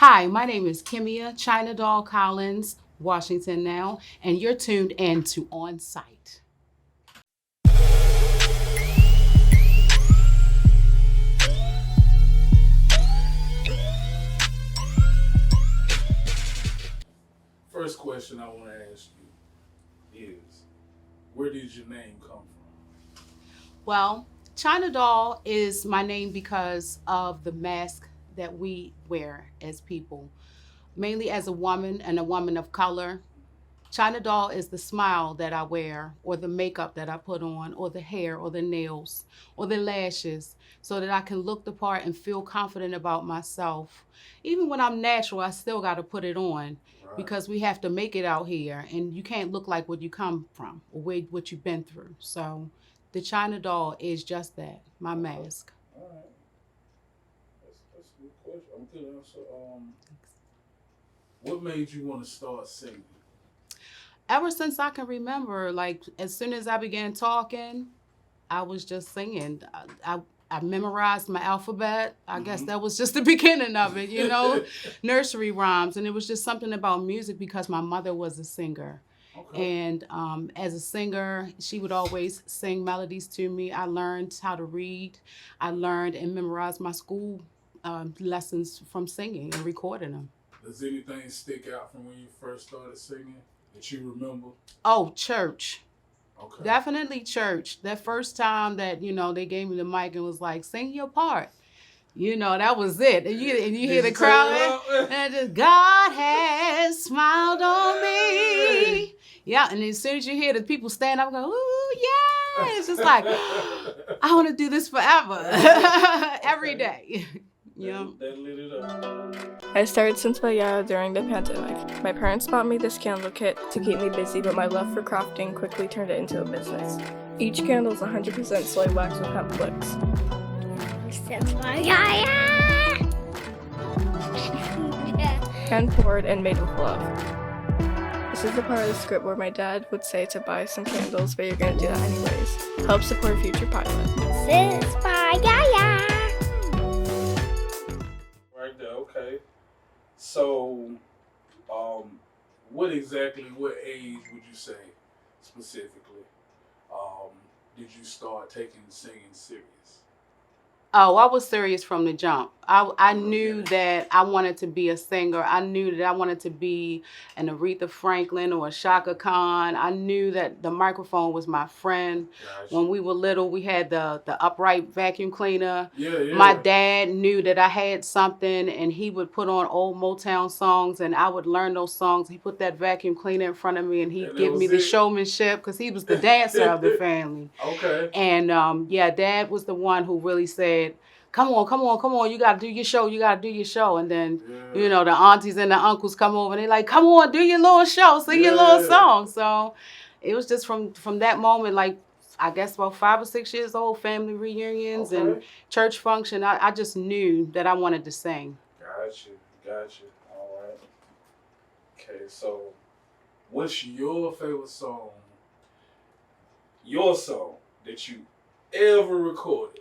Hi, my name is Kimia, ChynaDoll Collins, Washington now, and you're tuned in to OnSight. First question I want to ask you is, where did your name come from? Well, ChynaDoll is my name because of the mask that we wear as people, mainly as a woman and a woman of color. ChynaDoll is the smile that I wear, or the makeup that I put on, or the hair, or the nails, or the lashes, so that I can look the part and feel confident about myself. Even when I'm natural, I still got to put it on Right. because we have to make it out here, and you can't look like what you come from or what you've been through. So, the ChynaDoll is just that, my mask. All right. That's a good question. I'm good answer. What made you want to start singing? Ever since I can remember, like as soon as I began talking, I was just singing. I memorized my alphabet. I guess that was just the beginning of it, nursery rhymes. And it was just something about music because my mother was a singer. Okay. And as a singer, she would always sing melodies to me. I learned how to read. I learned and memorized my school lessons from singing and recording them. Does anything stick out from when you first started singing that you remember? Oh, church. Okay. Definitely church. That first time that, they gave me the mic and was like, sing your part. That was it. And you hear the crowd, and just, God has smiled on me. Yeah, and as soon as you hear the people stand up, go, ooh, yeah. It's just like, I want to do this forever. Every day. Yeah. That lit it up. I started Synthia during the pandemic. My parents bought me this candle kit to keep me busy, but my love for crafting quickly turned it into a business. Each candle is 100% soy wax with hemp wicks. Hand poured and made with love. This is the part of the script where my dad would say to buy some candles, but you're gonna do that anyways. Help support future pilot. Right there, okay. So, what age would you say specifically, did you start taking singing serious? Oh, I was serious from the jump. I knew that I wanted to be a singer. I knew that I wanted to be an Aretha Franklin or a Shaka Khan. I knew that the microphone was my friend. Gotcha. When we were little, we had the upright vacuum cleaner. Yeah. My dad knew that I had something, and he would put on old Motown songs, and I would learn those songs. He put that vacuum cleaner in front of me, and he'd give me the showmanship because he was the dancer of the family. Okay. And Dad was the one who really said, come on, you gotta do your show. And then, the aunties and the uncles come over and they're like, come on, do your little show, sing your little song. So it was just from that moment, like, I guess about 5 or 6 years old, family reunions and church function, I just knew that I wanted to sing. Gotcha. All right. Okay, so what's your favorite song, that you ever recorded?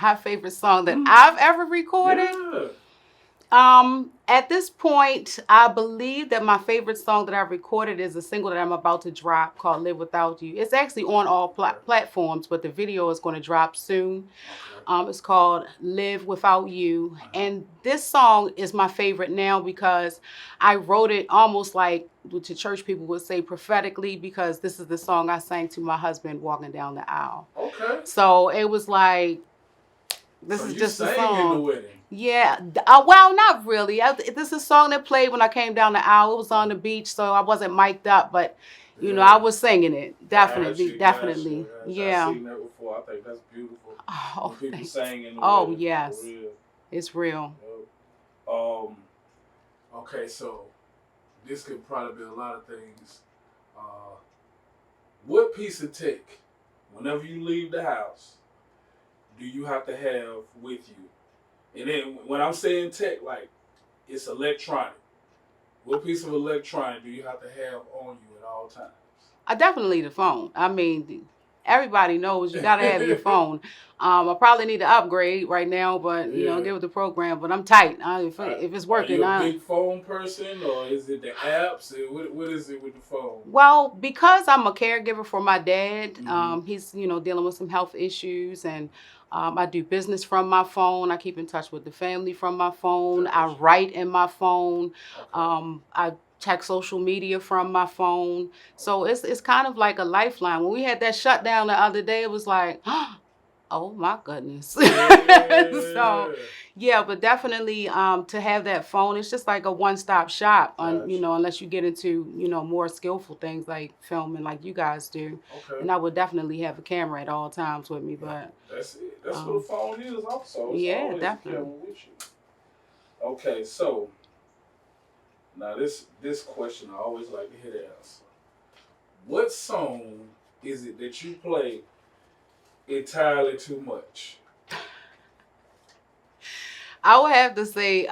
My favorite song that I've ever recorded? Yeah. At this point, I believe that my favorite song that I've recorded is a single that I'm about to drop called Live Without You. It's actually on all platforms, but the video is going to drop soon. It's called Live Without You. And this song is my favorite now because I wrote it almost like what the church people would say prophetically, because this is the song I sang to my husband walking down the aisle. Okay. So it was like, this is just a song. In the wedding. Yeah. Well, not really. This is a song that played when I came down the aisle. It was on the beach, so I wasn't mic'd up, but I was singing it. Definitely. Yeah. I've seen that before. I think that's beautiful. Oh, when people sang in the wedding. wedding. Yes. For real. It's real. Yep. Okay, so this could probably be a lot of things. What piece of tech, whenever you leave the house, do you have to have with you? And then when I'm saying tech, like, it's electronic. What piece of electronic do you have to have on you at all times? Definitely the phone. I mean, everybody knows you gotta have your phone. I probably need to upgrade right now, but get with the program. But I'm tight. If it's Are working, you a big phone person, or is it the apps? What is it with the phone? well, because I'm a caregiver for my dad, Mhm. he's dealing with some health issues, and I do business from my phone. I keep in touch with the family from my phone. I Gotcha. write in my phone. Okay. I check social media from my phone. So it's kind of like a lifeline. When we had that shutdown the other day, it was like, oh my goodness. So Yeah. yeah, but definitely to have that phone, it's just like a one-stop shop on, Gotcha. unless you get into, more skillful things like filming like you guys do. Okay. And I would definitely have a camera at all times with me, but That's it. That's what a phone is also. It's yeah, always a camera definitely. with you. Okay, so now this question I always like to hear the answer. What song is it that you play entirely too much? I would have to say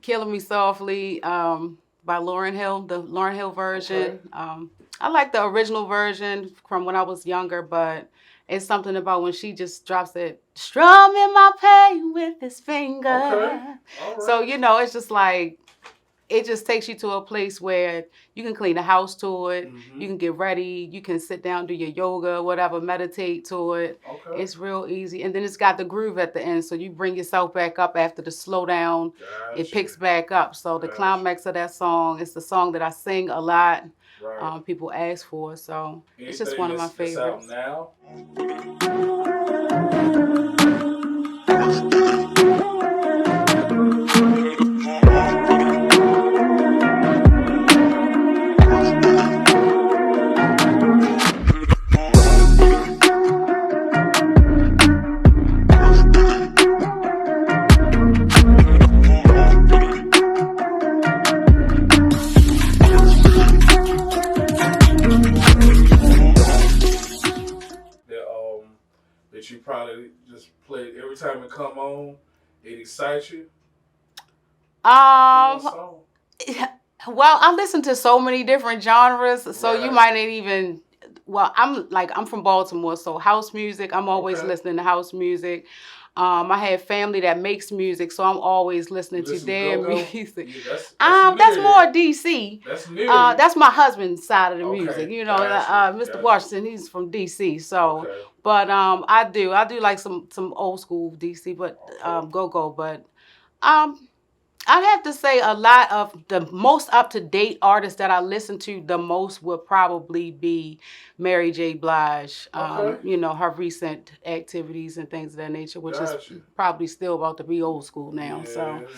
Killing Me Softly by Lauryn Hill, the Lauryn Hill Okay. version. I like the original version from when I was younger, but it's something about when she just drops it, strumming my pain with his Okay. finger. All So, right. it's just like, it just takes you to a place where you can clean the house to it, you Mm-hmm. can get ready, you can sit down, do your yoga, whatever, meditate to it. Okay. It's real easy. And then it's got the groove at the end, so you bring yourself back up after the slowdown. It Gotcha. picks back up. So the Gotcha. climax of that song, it's the song that I sing a lot. Right. People ask for, so it's just Anything one of my that's out favorites. now? That that you probably just play every time it come on, it excites you. Might be one Um, song. well, I listen to so many different genres, so you Right. might not even. Well, I'm from Baltimore, so house music. I'm always Okay. listening to house music. I have family that makes music, so I'm always listening You to listen to their go go. music. Yeah, that's That's near. more DC. That's near. That's my husband's side of the music. Okay. Gotcha. Mr. Gotcha. Washington, he's from DC. So, Okay. but I do like some old school DC, but Okay. go go. But um, I'd have to say a lot of the most up to date artists that I listen to the most would probably be Mary J. Blige. Okay. Her recent activities and things of that nature, which is Gotcha. probably still about to be old school now. So, Yeah.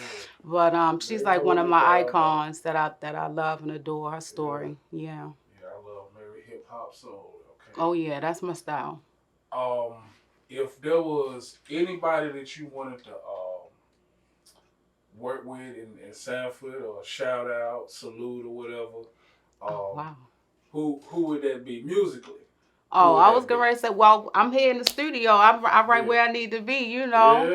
but she's They like one of holding it my down now. icons that I love and adore. Her Yeah. story, yeah. Yeah, I love Mary hip hop soul. Okay. Oh yeah, that's my style. Um, if there was anybody that you wanted to work with in Sanford or shout out, salute or whatever, Oh wow. who would that be musically? Who Oh, would I was that be? gonna say, well, I'm here in the studio. I'm right Yeah. where I need to be, Yeah.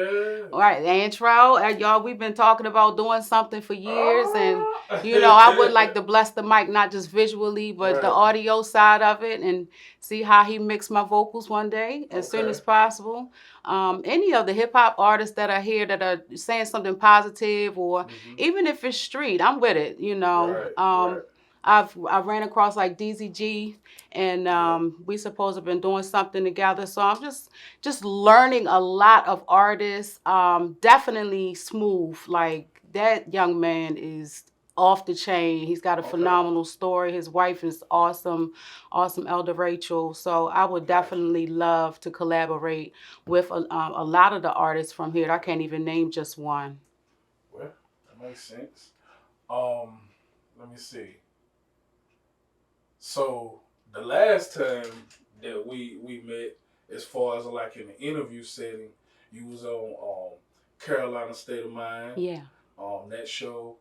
All right, the intro, y'all, we've been talking about doing something for years, and Ah. I would like to bless the mic, not just visually, but the Right. audio side of it, and see how he mixed my vocals one day as soon Okay. as possible. Any of the hip hop artists that are here that are saying something positive, or Mm-hmm. even if it's street, I'm with it. Right. Right. I ran across like DZG, and Yeah. we supposed to have been doing something together. So I'm just learning a lot of artists. Definitely Smooth. Like that young man is off the chain. He's got a Okay. phenomenal story. His wife is awesome, awesome Elder Rachel. So I would Gotcha. definitely love to collaborate with a lot of the artists from here. I can't even name just one. Well, that makes sense. Let me see. So the last time that we met, as far as like in the interview setting, you was on Carolina State of Mind. Yeah. That show.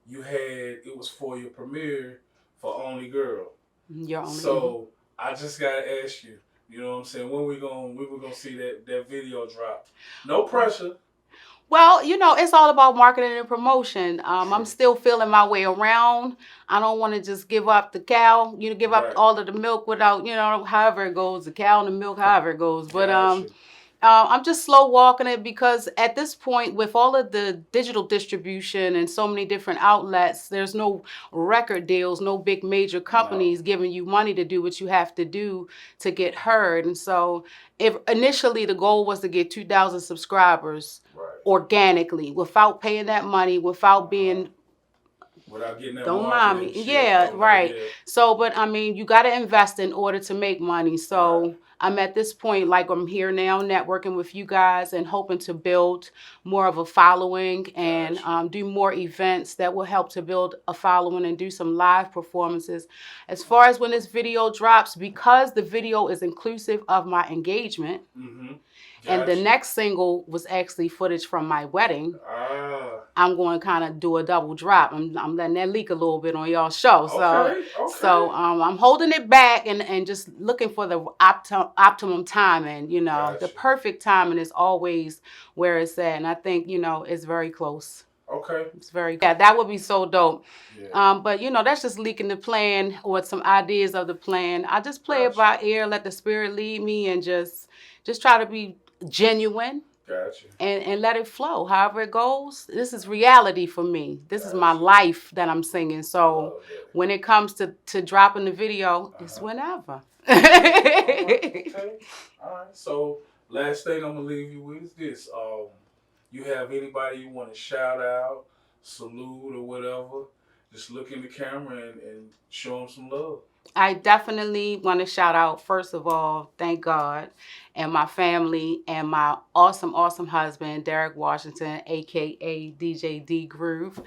You had it was for your premiere for Only Girl. You're only. So I just gotta ask you. You know what I'm saying? When we gonna see that video drop? No pressure. Well, you know, it's all about marketing and promotion. I'm still feeling my way around. I don't want to just give up the cow, you know, give up Right. all of the milk without, you know, however it goes, the cow and the milk, however it goes. But Gotcha. I'm just slow walking it because at this point, with all of the digital distribution and so many different outlets, there's no record deals, no big major companies giving you money to do what you have to do to get heard. And so, if initially the goal was to get 2,000 subscribers Right. organically, without paying that money, without being Without getting that don't mind marketing me. shit. Yeah, right. Yeah. So, but I mean, you got to invest in order to make money. So, Right. I'm at this point, like I'm here now, networking with you guys and hoping to build more of a following and Gotcha. do more events that will help to build a following and do some live performances. As far as when this video drops, because the video is inclusive of my engagement, Mm-hmm. and the next single was actually footage from my wedding. I'm going to kind of do a double drop. I'm letting that leak a little bit on y'all show. So I'm holding it back and just looking for the optimum timing. You know, the perfect timing is always where it's at, and I think, you know, it's very close. Okay. It's very, yeah, that would be so dope. Yeah. But you know, that's just leaking the plan or some ideas of the plan. I just play it by ear, let the spirit lead me, and just try to be genuine. Gotcha. And let it flow. However it goes, this is reality for me. This is my life that I'm singing. So when it comes to dropping the video, it's whenever. Okay. All right. So last thing I'm gonna leave you with is this. You have anybody you want to shout out, salute, or whatever? Just look in the camera and show them some love. I definitely want to shout out, first of all, thank God, and my family and my awesome, awesome husband, Derek Washington, aka DJ D Groove,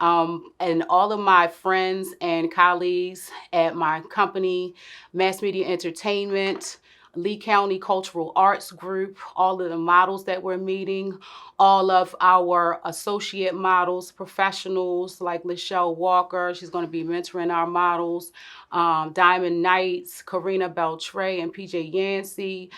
and all of my friends and colleagues at my company, Mass Media Entertainment, Lee County Cultural Arts Group, all of the models that we're meeting, all of our associate models, professionals like Lachelle Walker, she's going to be mentoring our models, Diamond Knights, Karina Beltray, and PJ Yancey.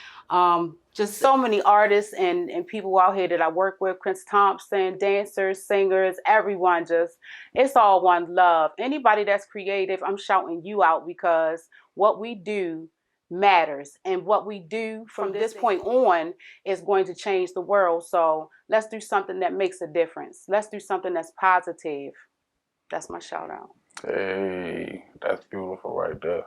Just so many artists and people out here that I work with, Chris Thompson, dancers, singers, everyone, just, it's all one love. Anybody that's creative, I'm shouting you out because what we do matters, and what we do from this point on is going to change the world. So let's do something that makes a difference. Let's do something that's positive. That's my shout out. Hey, that's beautiful right there.